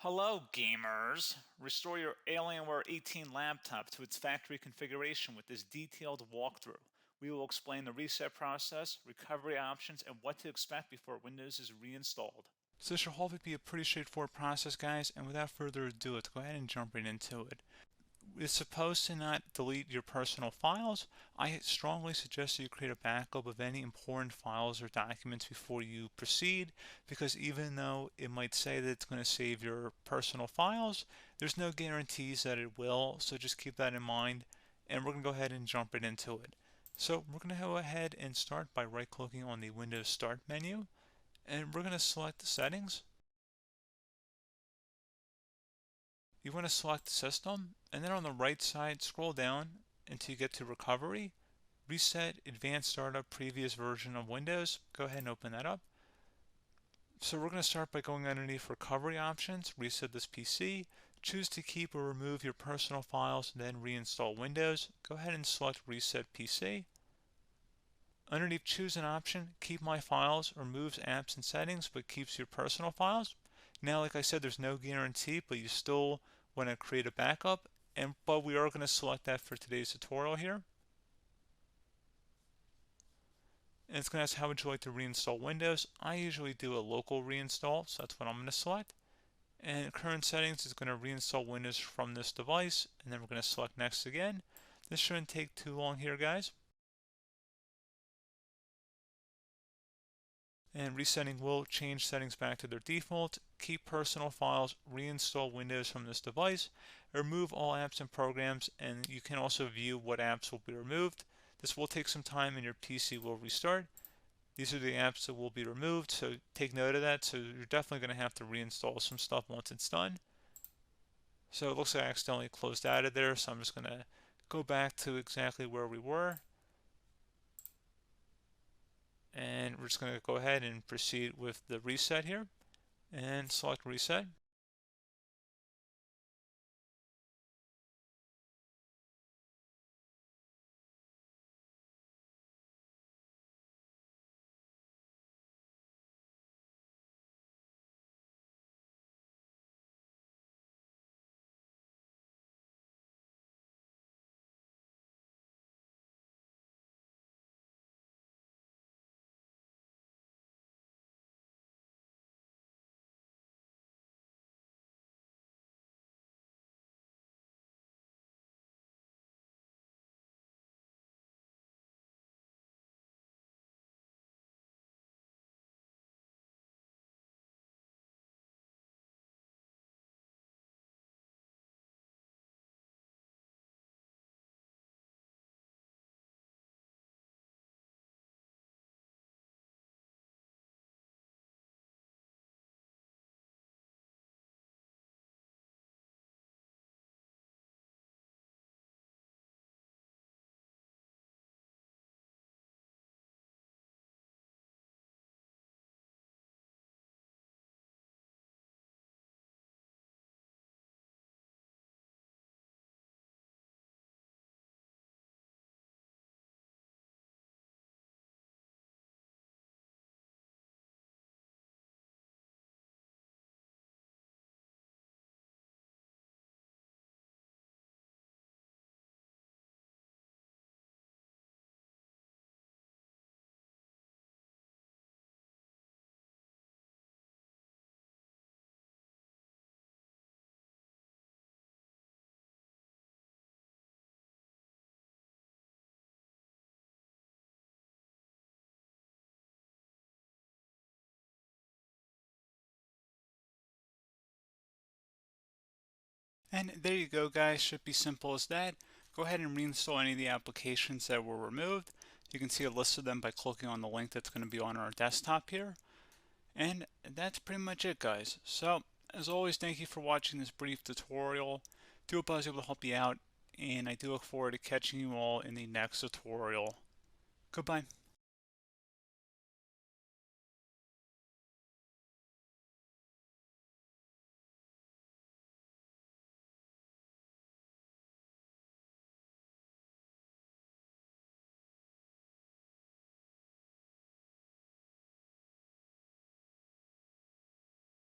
Hello, gamers! Restore your Alienware 18 laptop to its factory configuration with this detailed walkthrough. We will explain the reset process, recovery options, and what to expect before Windows is reinstalled. So this should hopefully be a pretty straightforward process, guys, and without further ado, let's go ahead and jump right into it. It's supposed to not delete your personal files. I strongly suggest you create a backup of any important files or documents before you proceed, because even though it might say that it's going to save your personal files, there's no guarantees that it will, so just keep that in mind, and we're going to go ahead and jump right into it. So we're going to go ahead and start by right-clicking on the Windows Start menu, and we're going to select the settings. You want to select System, and then on the right side, scroll down until you get to Recovery. Reset Advanced Startup Previous Version of Windows. Go ahead and open that up. So we're going to start by going underneath Recovery Options, reset this PC, choose to keep or remove your personal files, then reinstall Windows. Go ahead and select Reset PC. Underneath Choose an option, Keep My Files removes apps and settings but keeps your personal files. Now, like I said, there's no guarantee, but you still want to create a backup, but we are going to select that for today's tutorial here. And it's going to ask how would you like to reinstall Windows. I usually do a local reinstall, so that's what I'm going to select. And current settings is going to reinstall Windows from this device, and then we're going to select next again. This shouldn't take too long here, guys. And resetting will change settings back to their default, keep personal files, reinstall Windows from this device, remove all apps and programs, and you can also view what apps will be removed. This will take some time and your PC will restart. These are the apps that will be removed, so take note of that. So you're definitely going to have to reinstall some stuff once it's done. So it looks like I accidentally closed out of there, so I'm just going to go back to exactly where we were. And we're just going to go ahead and proceed with the reset here and select reset. And there you go, guys. Should be simple as that. Go ahead and reinstall any of the applications that were removed. You can see a list of them by clicking on the link that's going to be on our desktop here. And that's pretty much it, guys. So, as always, thank you for watching this brief tutorial. Do hope I was able to help you out, and I do look forward to catching you all in the next tutorial. Goodbye.